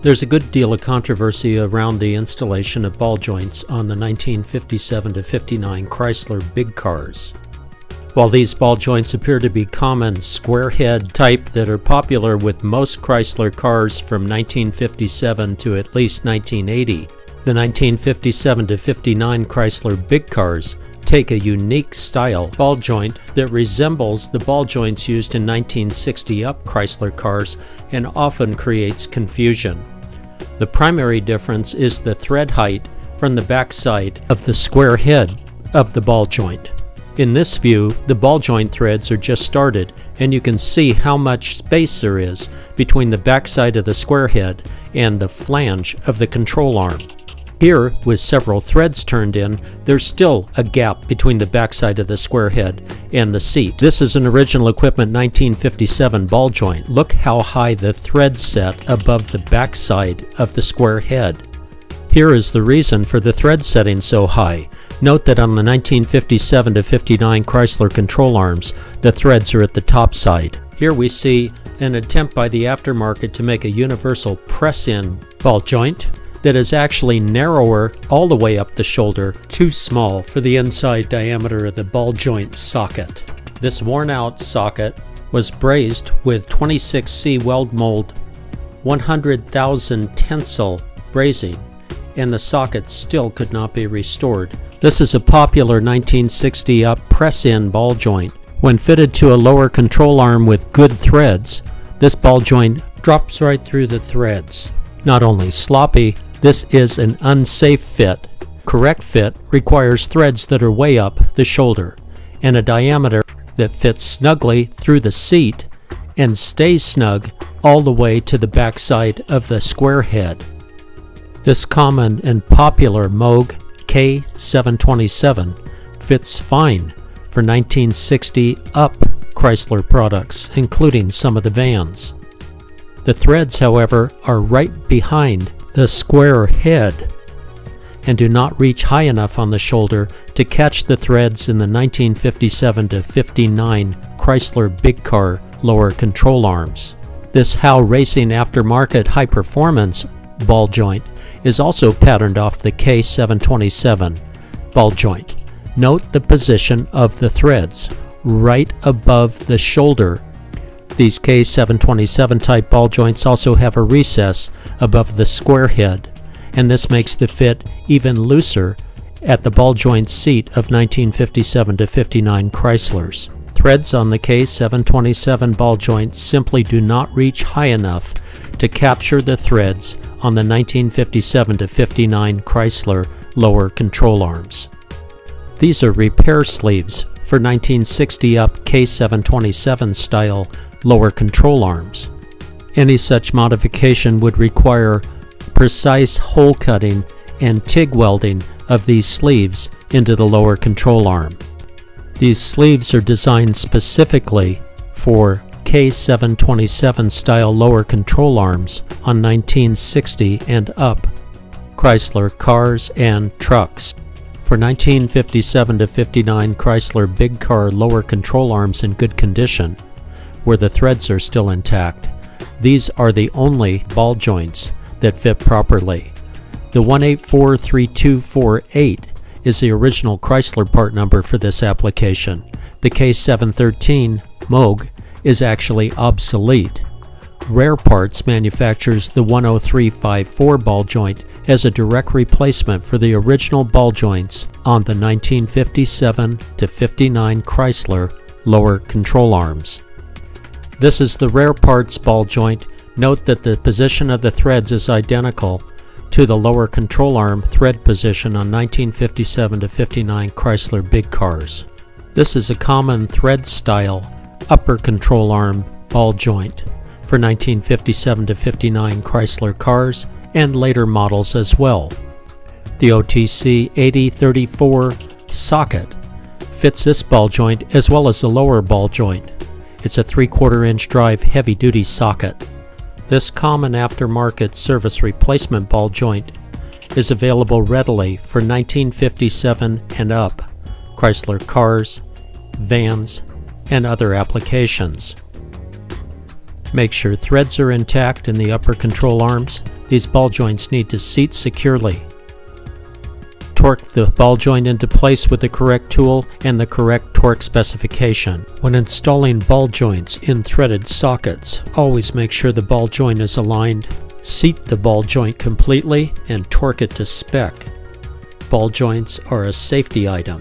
There's a good deal of controversy around the installation of ball joints on the 1957 to 59 Chrysler big cars. While these ball joints appear to be common square head type that are popular with most Chrysler cars from 1957 to at least 1980, the 1957 to 59 Chrysler big cars take a unique style ball joint that resembles the ball joints used in 1960 up Chrysler cars and often creates confusion. The primary difference is the thread height from the backside of the square head of the ball joint. In this view, the ball joint threads are just started, and you can see how much space there is between the backside of the square head and the flange of the control arm. Here, with several threads turned in, there's still a gap between the backside of the square head and the seat. This is an original equipment 1957 ball joint. Look how high the threads set above the backside of the square head. Here is the reason for the thread setting so high. Note that on the 1957 to 59 Chrysler control arms, the threads are at the top side. Here we see an attempt by the aftermarket to make a universal press-in ball joint that is actually narrower all the way up the shoulder, too small for the inside diameter of the ball joint socket. This worn-out socket was brazed with 26C weld mold 100,000 tensile brazing, and the socket still could not be restored. This is a popular 1960 up press-in ball joint. When fitted to a lower control arm with good threads, this ball joint drops right through the threads. Not only sloppy, this is an unsafe fit. Correct fit requires threads that are way up the shoulder and a diameter that fits snugly through the seat and stays snug all the way to the backside of the square head. This common and popular Moog K727 fits fine for 1960 up Chrysler products, including some of the vans. The threads, however, are right behind the square head and do not reach high enough on the shoulder to catch the threads in the 1957 to 59 Chrysler big car lower control arms. This HAL Racing aftermarket high performance ball joint is also patterned off the K727 ball joint. Note the position of the threads right above the shoulder. These K727 type ball joints also have a recess above the square head, and this makes the fit even looser at the ball joint seat of 1957 to 59 Chryslers. Threads on the K727 ball joint simply do not reach high enough to capture the threads on the 1957 to 59 Chrysler lower control arms. These are repair sleeves for 1960 up K727 style lower control arms. Any such modification would require precise hole cutting and TIG welding of these sleeves into the lower control arm. These sleeves are designed specifically for K727 style lower control arms on 1960 and up Chrysler cars and trucks. For 1957 to 59 Chrysler big car lower control arms in good condition, where the threads are still intact, these are the only ball joints that fit properly. The 1843248 is the original Chrysler part number for this application. The K713 MOOG is actually obsolete. Rare Parts manufactures the 10354 ball joint as a direct replacement for the original ball joints on the 1957 to 59 Chrysler lower control arms. This is the Rare Parts ball joint. Note that the position of the threads is identical to the lower control arm thread position on 1957 to 59 Chrysler big cars. This is a common thread style upper control arm ball joint for 1957 to 59 Chrysler cars and later models as well. The OTC 8034 socket fits this ball joint as well as the lower ball joint. It's a 3/4 inch drive heavy duty socket. This common aftermarket service replacement ball joint is available readily for 1957 and up Chrysler cars, vans, and other applications. Make sure threads are intact in the upper control arms. these ball joints need to seat securely. Torque the ball joint into place with the correct tool and the correct torque specification. When installing ball joints in threaded sockets, always make sure the ball joint is aligned. Seat the ball joint completely and torque it to spec. Ball joints are a safety item.